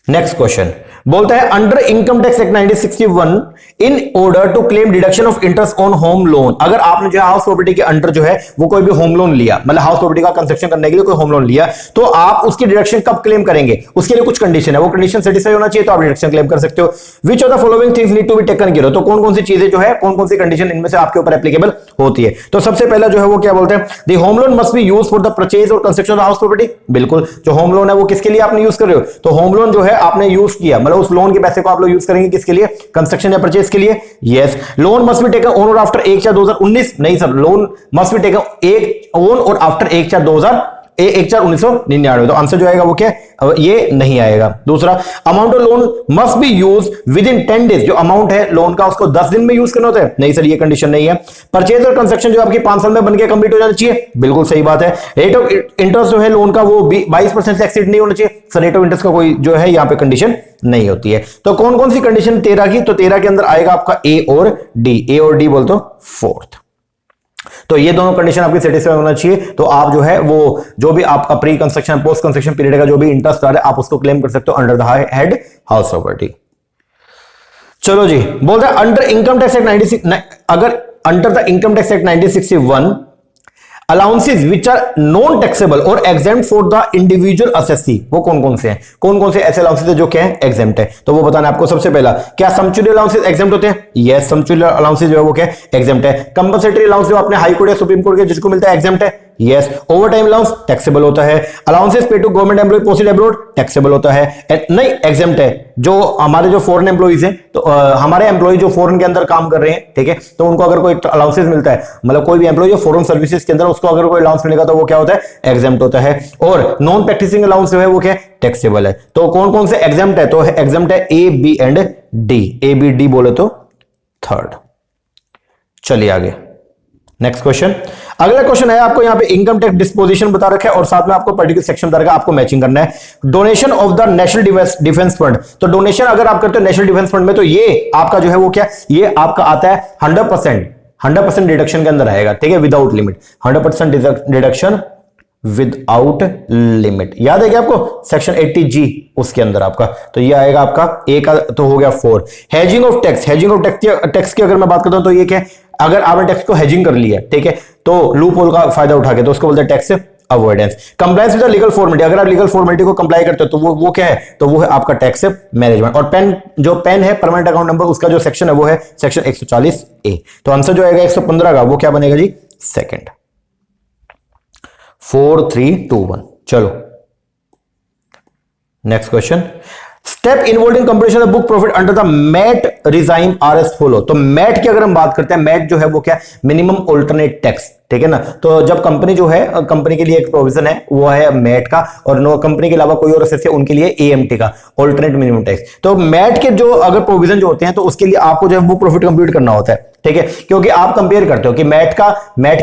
नेक्स्ट क्वेश्चन बोलता है under income tax act 1961 in order to claim deduction of interest on home loan, अगर आपने जो है हाउस प्रॉपर्टी के अंडर जो है वो कोई भी होम लोन लिया, मतलब हाउस प्रॉपर्टी का कंस्ट्रक्शन करने के लिए कोई होम लोन लिया, तो आप उसकी डिडक्शन कब क्लेम करेंगे? उसके लिए कुछ कंडीशन है, वो कंडीशन सेटिस्फाई होना चाहिए तो आप डिडक्शन क्लेम कर सकते हो। Which of the following things need to be taken care, तो कौन कौन सी चीजें जो है, कौन कौन सी कंडीशन इनमें से आपके ऊपर एप्लीकेबल होती है? तो सबसे पहला जो है वो क्या बोलते हैं? The home loan must be used for the purchase और कंस्ट्रक्शन ऑफ हाउस प्रॉपर्टी। बिल्कुल, जो होम लोन है वो किसके लिए आपने यूज कर रहे हो? तो होम लोन जो है आपने यूज किया, मतलब उस लोन के पैसे को आप लोग यूज करेंगे किसके लिए? कंस्ट्रक्शन या परचेज के लिए। Yes. Loan must be taken on और आफ्टर 1/4/2019, नहीं sir, loan must be taken एक ऑन और आफ्टर 1/4/1999, तो आंसर जो आएगा वो क्या? ये नहीं आएगा। दूसरा, amount of loan must be use with in 10 days, जो अमाउंट है लोन का उसको 10 दिन में यूज करना होता है, नहीं सर ये कंडीशन नहीं है। परचेज और कंस्ट्रक्शन जो आपकी 5 साल में बनके कंप्लीट हो जाना चाहिए, बिल्कुल सही बात है। रेट ऑफ इंटरेस्ट जो है लोन का वो 22% से एक्सीड नहीं होना चाहिए, सर रेट ऑफ इंटरेस्ट का कोई जो है यहाँ पे कंडीशन नहीं होती है। तो कौन कौन सी कंडीशन 13 की? तो 13 के अंदर आएगा आपका A और D, A और D बोल दो फोर्थ। तो ये दोनों कंडीशन आपकी सेटिस्फाई होना चाहिए, तो आप जो है वो जो भी आपका pre construction post construction period का जो भी इंटरेस्ट आ रहा है आप उसको क्लेम कर सकते हो under the head house property. चलो जी, बोल रहा है अंडर इनकम टैक्स एक्ट 96, अगर under the income tax act 1961 allowances which are non taxable और exempt for the individual assessee, वो कौन कौन से हैं? कौन कौन से ऐसे अलाउंसेस है जो क्या है? एग्जेम्प्ट है। तो वो बताना आपको। सबसे पहला, क्या समचुरी अलाउंसेस एग्जेम्प्ट होते हैं? यस, समचुरी अलाउंसेस जो है वो क्या है? एग्जेम्प्ट है। कंपल्सरी अलाउंस जो आपने हाई कोर्ट या सुप्रीम कोर्ट के जिसको मिलता है, एग्जेम्प्ट है। Yes. Overtime allowance taxable होता है। Allowances pay to government employ posted abroad taxable होता है, नहीं एग्जेम्प्ट है। जो हमारे जो फॉरेन एम्प्लॉइज हैं, तो हमारे एम्प्लॉय जो फॉरेन के अंदर काम कर रहे हैं, ठीक है, तो उनको अगर कोई अलाउंसेस मिलता है, मतलब कोई भी एम्प्लॉय जो फॉरेन सर्विसेज के अंदर उसको अगर कोई अलाउंस मिलेगा तो वो क्या होता है? एग्जेम्प्ट होता है। और नॉन प्रैक्टिसिंग अलाउंस जो है वो क्या है? टैक्सेबल है। तो कौन कौन से एग्जेम्प्ट है? तो एग्जेम्प्ट है A, B and D, ABD बोले तो थर्ड। चलिए आगे नेक्स्ट क्वेश्चन। अगला क्वेश्चन है आपको यहाँ पे इनकम टैक्स डिस्पोजिशन बता रखा है और साथ में आपको पर्टिकुलर सेक्शन बता रखा है, आपको मैचिंग करना है। Donation of the national defence fund, तो डोनेशन अगर आप करते हो नेशनल डिफेंस फंड में तो ये आपका जो है वो क्या? ये आपका आता है 100% 100% डिडक्शन के अंदर आएगा, ठीक है, without limit, 100% deduction without limit. याद है क्या आपको सेक्शन 80G उसके अंदर आपका, तो ये आएगा आपका ए का तो हो गया 4। Hedging of tax, hedging of tax की अगर मैं बात करता हूं तो ये क्या है, अगर आपने टैक्स को हेजिंग कर लिया, ठीक है, तो लूप होल का फायदा उठा के, तो उसको बोलते हैं tax avoidance. Compliance with legal formality, अगर आप लीगल फॉर्मेलिटी को कंप्लाई करते हो तो वो क्या है, तो वो है आपका टैक्स मैनेजमेंट। और पेन है परमानेंट अकाउंट नंबर, उसका जो सेक्शन है वो है सेक्शन 140A। तो आंसर जो आएगा 115 का वो क्या बनेगा जी, सेकंड। 4 3 2 1। चलो next question, step involve in computation of book profit under the MAT regime are as follow. तो मैट की अगर हम बात करते हैं, मैट जो है वो क्या, मिनिमम ऑल्टरनेट टैक्स, ठीक है ना। तो जब कंपनी जो है, कंपनी के लिए एक प्रोविजन है वो है मैट का, और नो कंपनी के अलावा कोई और एसएस है उनके लिए एएमटी का, ऑल्टरनेट मिनिमम टैक्स। तो मैट के जो अगर प्रोविजन जो होते हैं तो उसके लिए आपको जो है बुक प्रॉफिट कंप्यूट करना होता है, ठीक है, क्योंकि आप कंपेयर करते हो कि मैट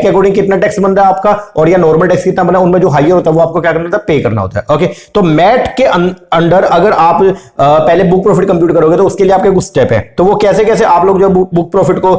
के अकॉर्डिंग कितना टैक्स बन रहा है आपका, और या नॉर्मल टैक्स कितना बना, उनमें जो हाईयर होता है वो आपको क्या करना होता है, पे करना होता है। ओके, तो मैट के अंडर अगर आप पहले बुक प्रॉफिट कंप्यूट करोगे तो उसके लिए आपके कुछ स्टेप है। तो वो कैसे कैसे आप लोग जो बुक प्रॉफिट को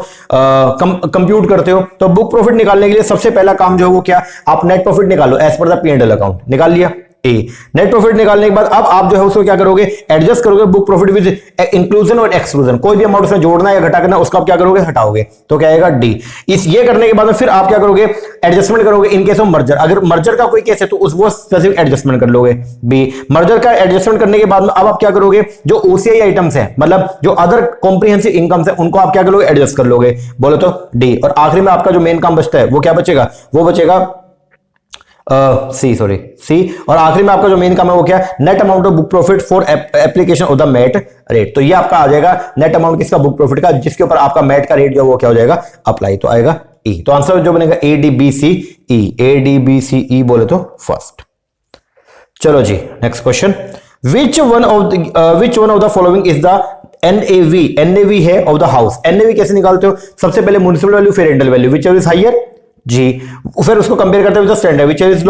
कंप्यूट करते हो, तो बुक प्रॉफिट निकालने के लिए सबसे पहला काम जो है वो क्या, आप नेट प्रॉफिट निकालो as per the P&L account, निकाल लिया ए। नेट प्रॉफिट निकालने के बाद अब आप जो है उसको क्या करोगे, एडजस्ट करोगे बुक प्रॉफिट विद इंक्लूजन और एक्सक्लूजन, कोई भी अमाउंट उसमें जोड़ना या घटा करना उसको आप क्या करोगे, हटाओगे, तो क्या आएगा डी। इस ये करने के बाद में फिर आप क्या करोगे, एडजस्टमेंट करोगे इन केस ऑफ मर्जर, अगर मर्जर का कोई केस है तो उस वो स्पेसिफिक एडजस्टमेंट कर लोगे बी। मर्जर का एडजस्टमेंट करने के बाद में अब आप क्या करोगे, जो ओसीआई आइटम्स है, मतलब जो अदर कॉम्प्रिहेंसिव इनकम्स है, उनको आप क्या करोगे, एडजस्ट कर लोगे, बोले तो डी। और आखिरी में आपका जो मेन काम बचता है वो क्या बचेगा, वो बचेगा सी। और आखिरी में आपका जो मेन काम है वो क्या, net amount of book profit for application of the MAT rate. तो ये आपका आ जाएगा नेट अमाउंट किसका, बुक प्रॉफिट का, जिसके ऊपर आपका मैट का रेट जो वो क्या हो जाएगा, अप्लाई, तो आएगा ई। तो आंसर जो बनेगा ADBCE बोले तो फर्स्ट। चलो जी next question, which one of the following is the NAV है ऑफ द हाउस। NAV कैसे निकालते हो, सबसे पहले म्युनिसिपल वैल्यू फिर rental value, which is higher जी, फिर उसको कंपेयर करते हैं with the standard, which is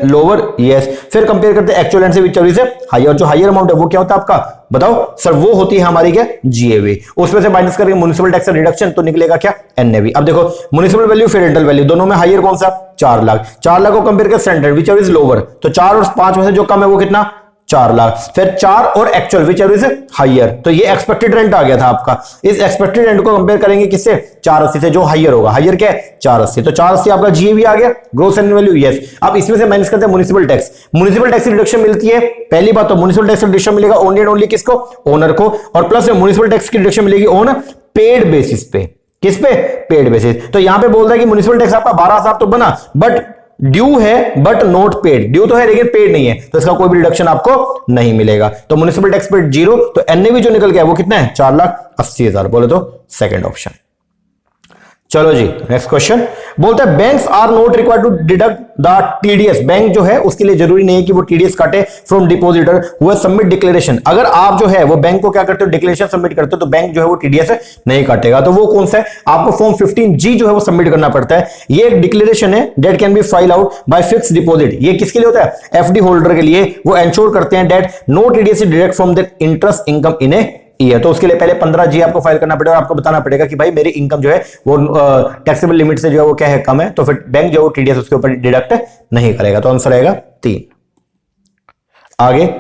lower yes, फिर कंपेयर करते हैं एक्चुअल एंड से, विच इज हायर, जो हायर अमाउंट है वो क्या होता है आपका, बताओ सर, वो होती है हमारी क्या, GAV। उसमें से माइनस करके म्युनिसिपल टैक्स रिडक्शन, तो निकलेगा क्या, NAV। अब देखो म्युनिसिपल वैल्यू फिर रेंटल वैल्यू, दोनों में हायर कौन सा, 4 लाख, 4 लाख को कंपेयर कर स्टैंडर्ड विच इज लोअर, तो 4 और 5 में से जो कम है वो कितना, 4 लाख, फिर 4 और एक्चुअल विच इज हायर, तो ये एक्सपेक्टेड रेंट आ गया था आपका। इस एक्सपेक्टेड रेंट को कंपेयर करेंगे किससे, 480 से, जो हायर होगा, हायर क्या है 480, तो 480 आपका GAV आ गया, ग्रोस एनुअल वैल्यू यस। अब इसमें से माइनस करते हैं municipal tax, municipal tax reduction मिलती है, पहली बात तो म्युनिसिपल टैक्स रिडक्शन मिलेगा ओनली एंड ओनली किसको, ओनर को, और प्लस में म्युनिसिपल टैक्स की रिडक्शन मिलेगी ऑन पेड बेसिस पे, किस पे, पेड बेसिस। तो यहां पे बोल रहा है कि म्युनिसिपल टैक्स आपका 12,000 तो बना, बट ड्यू है बट नॉट पेड, ड्यू तो है लेकिन पेड नहीं है, तो इसका कोई भी रिडक्शन आपको नहीं मिलेगा। तो म्युनिसिपल टैक्स पेड 0, तो NAV जो निकल गया वो कितना है, 4,80,000 बोले तो सेकंड ऑप्शन। चलो जी नेक्स्ट क्वेश्चन, बोलता है banks are not required to deduct the TDS। Bank जो है उसके लिए जरूरी नहीं है कि वो TDS काटे फ्रॉम डिपोजिटर हुआ सबमिट डिक्लेरेशन। अगर आप जो है वो बैंक को क्या करते हो, डिक्लेरेशन सबमिट करते हो, तो बैंक जो है वो TDS नहीं काटेगा। तो वो कौन सा है, आपको फॉर्म 15G जो है वो सबमिट करना पड़ता है। ये एक डिक्लेरेशन है date can be file out by fix deposit. ये किसके लिए होता है, FD होल्डर के लिए। वो एंश्योर करते हैं that no TDS is deduct from their interest income in a year. तो उसके लिए पहले 15G आपको फाइल करना पड़ेगा और आपको बताना पड़ेगा कि भाई मेरी इनकम जो है वो टैक्सेबल लिमिट से जो है वो क्या है, कम है, तो फिर बैंक जो है TDS उसके ऊपर डिडक्ट नहीं करेगा। तो आंसर आएगा 3। आगे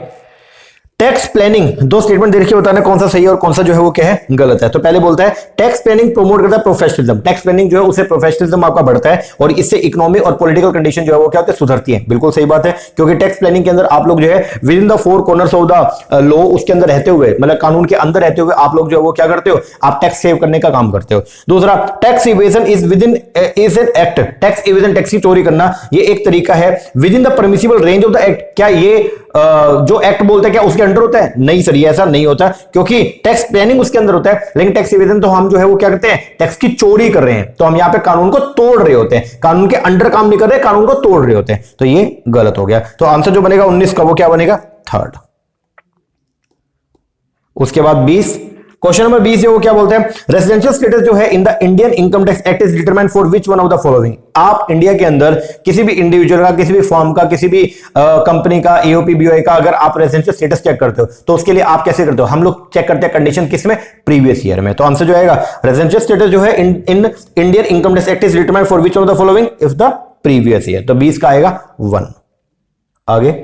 टैक्स प्लानिंग, दो स्टेटमेंट दे रखी है, बताना कौन सा सही है और कौन सा जो है वो क्या है, गलत है। तो पहले बोलता है टैक्स प्लानिंग प्रमोट करता है प्रोफेशनलिज्म। टैक्स प्लानिंग जो है उससे प्रोफेशनलिज्म आपका बढ़ता है और इससे इकोनॉमी और पॉलिटिकल कंडीशन जो है वो क्या होती है, सुधरती है। बिल्कुल सही बात है, क्योंकि टैक्स प्लानिंग के अंदर आप लोग जो है with in the 4 corners of the law, उसके अंदर रहते हुए, मतलब कानून के अंदर रहते हुए आप लोग जो है वो क्या करते हो, आप टैक्स सेव करने का काम करते हो। दूसरा, tax evasion is with in is an act. Tax evasion, tax की चोरी करना, ये एक तरीका है with in the permissible range of the act. क्या ये जो एक्ट बोलते हैं क्या उसके अंडर होता है? नहीं सर, ये ऐसा नहीं होता, क्योंकि टैक्स प्लानिंग उसके अंदर होता है, लेकिन टैक्स इवेजन तो हम जो है वो क्या करते हैं, टैक्स की चोरी कर रहे हैं। तो हम यहां पे कानून को तोड़ रहे होते हैं, कानून के अंडर काम नहीं कर रहे, कानून को तोड़ रहे होते हैं। तो ये गलत हो गया। तो आंसर जो बनेगा 19 का वो क्या बनेगा, थर्ड। उसके बाद 20, क्वेश्चन नंबर 20 है वो क्या बोलते हैं, रेजिडेंशियल स्टेटस जो है in the Indian income tax act is determined for which one of the following. आप इंडिया के अंदर किसी भी इंडिविजुअल का, किसी भी फॉर्म का, किसी भी कंपनी का, ईओपी बीओआई का अगर आप रेजिडेंशियल स्टेटस चेक करते हो तो उसके लिए आप कैसे करते हो, हम लोग चेक करते हैं कंडीशन किसमें, प्रीवियस ईयर में। तो आंसर जो आएगा रेजिडेंशियल स्टेटस जो है in Indian income tax act is determined for which one of the following if the previous year. तो 20 का आएगा 1। आगे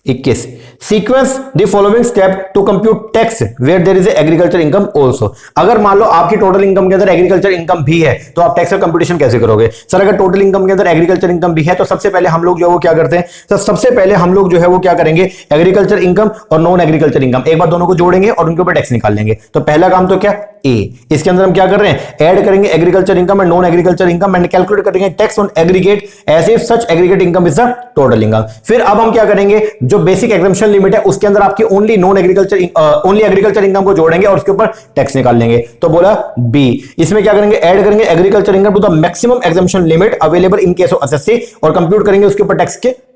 21 sequence the following step to compute tax where there is agriculture income also. अगर मान लो आपकी total income के अंदर agriculture income भी है तो आप टैक्स का कंप्यूटेशन कैसे करोगे। सर अगर टोटल इनकम के अंदर एग्रीकल्चर इनकम भी है तो सबसे पहले हम लोग जो है वो क्या करते हैं, तो सबसे पहले हम लोग जो है वो क्या करेंगे, एग्रीकल्चर इनकम और नॉन एग्रीकल्चर इनकम एक बार दोनों को जोड़ेंगे और उनके ऊपर टैक्स निकाल लेंगे। तो पहला काम तो क्या, ए, इसके अंदर हम क्या कर रहे हैं, ऐड करेंगे agriculture income and non agriculture income and calculate करेंगे tax on aggregate as if such aggregate income is the total income. फिर अब हम क्या करेंगे, जो बेसिक एग्जम्पशन लिमिट है उसके अंदर आपकी only non agriculture only agriculture income को जोड़ेंगे और उसके ऊपर टैक्स निकाल लेंगे। तो बोला बी, इसमें क्या करेंगे, ऐड करेंगे agriculture income to the maximum exemption limit available in case of SSC और कंप्यूट करेंगे उसके ऊपर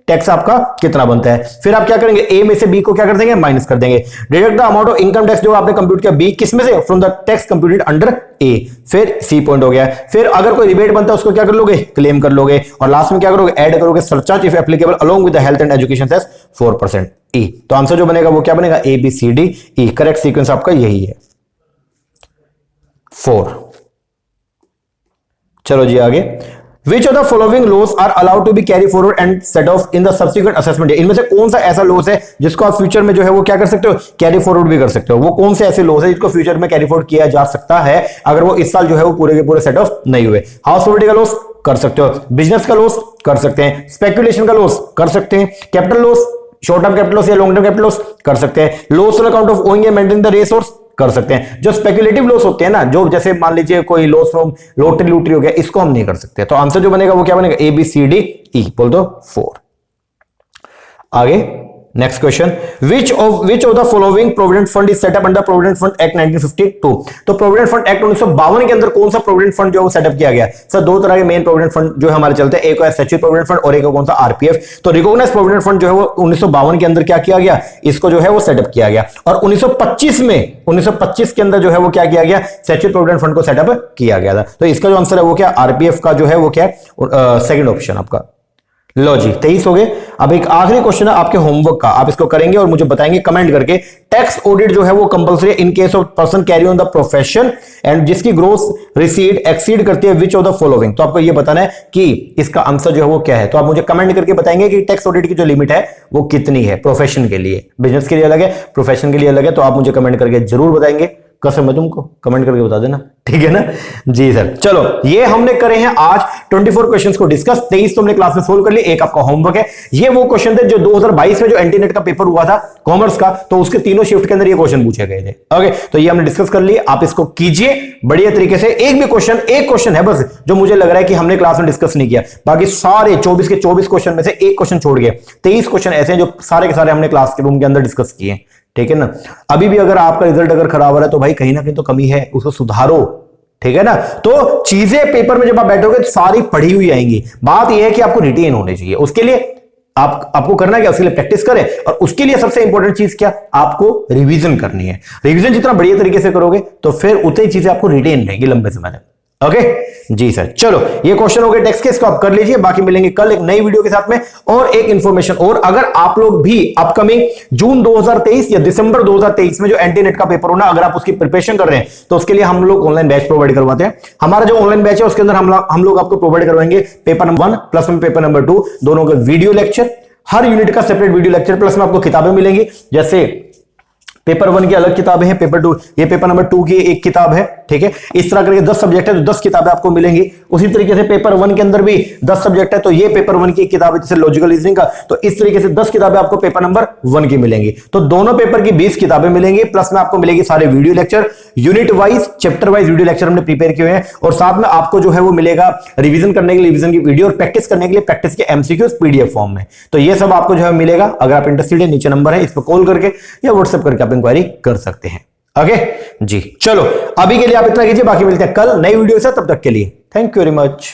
टैक्स आपका कितना बनता है। फिर आप क्या करेंगे, ए में से बी को क्या कर देंगे, माइनस कर देंगे। Deduct the amount of income tax जो आपने कंप्यूट किया बी किसमें से, from the tax computed under A. फिर सी पॉइंट हो गया। फिर अगर कोई रिबेट बनता है उसको क्या कर लोगे, क्लेम कर लोगे। और लास्ट में क्या करोगे, ऐड करोगे surcharge if applicable along with the health and education cess 4% E. तो आंसर जो बनेगा वो क्या बनेगा, A B C D E. Correct sequence आपका यही है 4। चलो जी आगे, Which of the following laws are allowed to be carry forward and set off in the subsequent assessment? इनमें से कौन सा ऐसा लॉस है जिसको आप फ्यूचर में जो है वो क्या कर सकते हो, कैरी फॉरवर्ड भी कर सकते हो। वो कौन से ऐसे लॉस है जिसको फ्यूचर में कैरी फॉरवर्ड किया जा सकता है अगर वो इस साल जो है वो पूरे के पूरे सेट ऑफ नहीं हुए। हाउस प्रॉपर्टी का लॉस कर सकते हो, बिजनेस का लॉस कर सकते हैं, स्पेकुलेशन का लॉस कर सकते हैं, capital loss, short term capital loss या लॉन्ग टर्म कैपिटल लॉस कर सकते हैं, loss on account of owing and maintaining the resource कर सकते हैं। जो स्पेकुलेटिव लॉस होते हैं ना, जो जैसे मान लीजिए कोई लॉस फ्रॉम लॉटरी लूटरी हो गया, इसको हम नहीं कर सकते। तो आंसर जो बनेगा वो क्या बनेगा, ए बी सी डी ई। बोल दो 4। आगे next question, which of the following provident fund is setup under provident fund act 1952। तो प्रोविडेंट फंड एक्ट 1952 के अंदर कौन सा प्रोविडेंट फंड जो है वो सेटअप किया गया। सर दो तरह के मेन प्रोविडेंट फंड जो हमारे चलते हैं, एक है स्टैट्यूटरी प्रोविडेंट फंड और एक कौन सा, आरपीएफ। तो रिकॉग्नाइज्ड प्रोविडेंट फंड जो है वो 1952 के अंदर क्या किया गया, इसको जो है वो सेटअप किया गया। और 1925 के अंदर जो है वो क्या किया गया, स्टैट्यूटरी प्रोविडेंट फंड को सेटअप किया गया था। तो इसका जो आंसर है वो क्या, आरपीएफ का जो है वो क्या है, सेकंड ऑप्शन आपका। लो जी 23 हो गए। अब एक आखिरी क्वेश्चन है आपके होमवर्क का, आप इसको करेंगे और मुझे बताएंगे कमेंट करके। टैक्स ऑडिट जो है वो compulsory in case of person carry on the profession and जिसकी ग्रोस रिसीड एक्सीड करती है विच ऑफ द फॉलोइंग। तो आपको ये बताना है कि इसका आंसर जो है वो क्या है। तो आप मुझे कमेंट करके बताएंगे कि टैक्स ऑडिट की जो लिमिट है वो कितनी है, प्रोफेशन के लिए, बिजनेस के लिए अलग है, प्रोफेशन के लिए अलग है। तो आप मुझे कमेंट करके जरूर बताएंगे, कसम है तुमको, कमेंट करके बता देना, ठीक है ना जी सर। चलो ये हमने करे हैं आज 24 क्वेश्चंस को डिस्कस, 23 तो हमने क्लास में सोल्व कर लिए, एक आपका होमवर्क है। ये वो क्वेश्चन थे जो 2022 में जो एंटीनेट का पेपर हुआ था कॉमर्स का, तो उसके तीनों शिफ्ट के अंदर ये क्वेश्चन पूछे गए थे। ओके, तो ये हमने डिस्कस कर लिए, आप इसको कीजिए बढ़िया तरीके से। एक क्वेश्चन है बस जो मुझे लग रहा है कि हमने क्लास में डिस्कस नहीं किया, बाकी सारे 24 के 24 क्वेश्चन में से एक क्वेश्चन छोड़ गए। 23 क्वेश्चन ऐसे हैं जो सारे के सारे हमने क्लास के रूम के अंदर डिस्कस किए, ठीक है ना। अभी भी अगर आपका रिजल्ट अगर खराब हो रहा है तो भाई कहीं ना कहीं तो कमी है, उसको सुधारो, ठीक है ना। तो चीजें पेपर में जब आप बैठोगे तो सारी पढ़ी हुई आएंगी। बात यह है कि आपको रिटेन होने चाहिए, उसके लिए आपको करना क्या, उसके लिए प्रैक्टिस करें। और उसके लिए सबसे इंपॉर्टेंट चीज क्या, आपको रिवीजन करनी है। रिवीजन जितना बढ़िया तरीके से करोगे तो फिर उतनी चीजें आपको रिटेन रहेगी लंबे समय तक। ओके जी सर। चलो ये क्वेश्चन हो गए टेक्स्ट के, इसको आप कर लीजिए। बाकी मिलेंगे कल एक नई वीडियो के साथ में और एक इंफॉर्मेशन। और अगर आप लोग भी अपकमिंग जून 2023 या दिसंबर 2023 में जो एंटीनेट का पेपर होना, अगर आप उसकी प्रिपरेशन कर रहे हैं तो उसके लिए हम लोग ऑनलाइन बैच प्रोवाइड करवाते हैं। हमारा जो ऑनलाइन बैच है उसके अंदर हम लोग आपको प्रोवाइड करवाएंगे पेपर नंबर 1 प्लस में पेपर नंबर 2 दोनों के वीडियो लेक्चर, हर यूनिट का सेपरेट वीडियो लेक्चर, प्लस में आपको किताबें मिलेंगी। जैसे पेपर 1 की अलग किताबें हैं, पेपर 2 ये पेपर नंबर 2 की एक किताब है, ठीक है। इस तरह करके 10 सब्जेक्ट है तो 10 किताबें आपको मिलेंगी। उसी तरीके से पेपर 1 के अंदर भी 10 सब्जेक्ट है तो ये पेपर 1 की किताब है, जैसे लॉजिकल रीजनिंग का, तो इस तरीके से 10 किताबें आपको पेपर नंबर 1 की मिलेंगी। तो दोनों पेपर की 20 किताबें मिलेंगी, प्लस में आपको मिलेगी सारे video lecture, unit wise chapter wise video lecture हमने प्रिपेयर किए हैं। और साथ में आपको जो है वो मिलेगा रिवीजन करने के लिए रिवीजन की वीडियो और प्रैक्टिस करने के लिए प्रैक्टिस के एमसीक्यूज पीडीएफ फॉर्म में। तो ये सब आपको जो है मिलेगा। अगर आप इंटरेस्टेड है नीचे नंबर है, इस पर कॉल करके या व्हाट्सएप करके आप इंक्वायरी कर सकते हैं। ओके जी, चलो अभी के लिए आप इतना कीजिए, बाकी मिलते हैं कल नई वीडियो से। तब तक के लिए थैंक यू वेरी मच।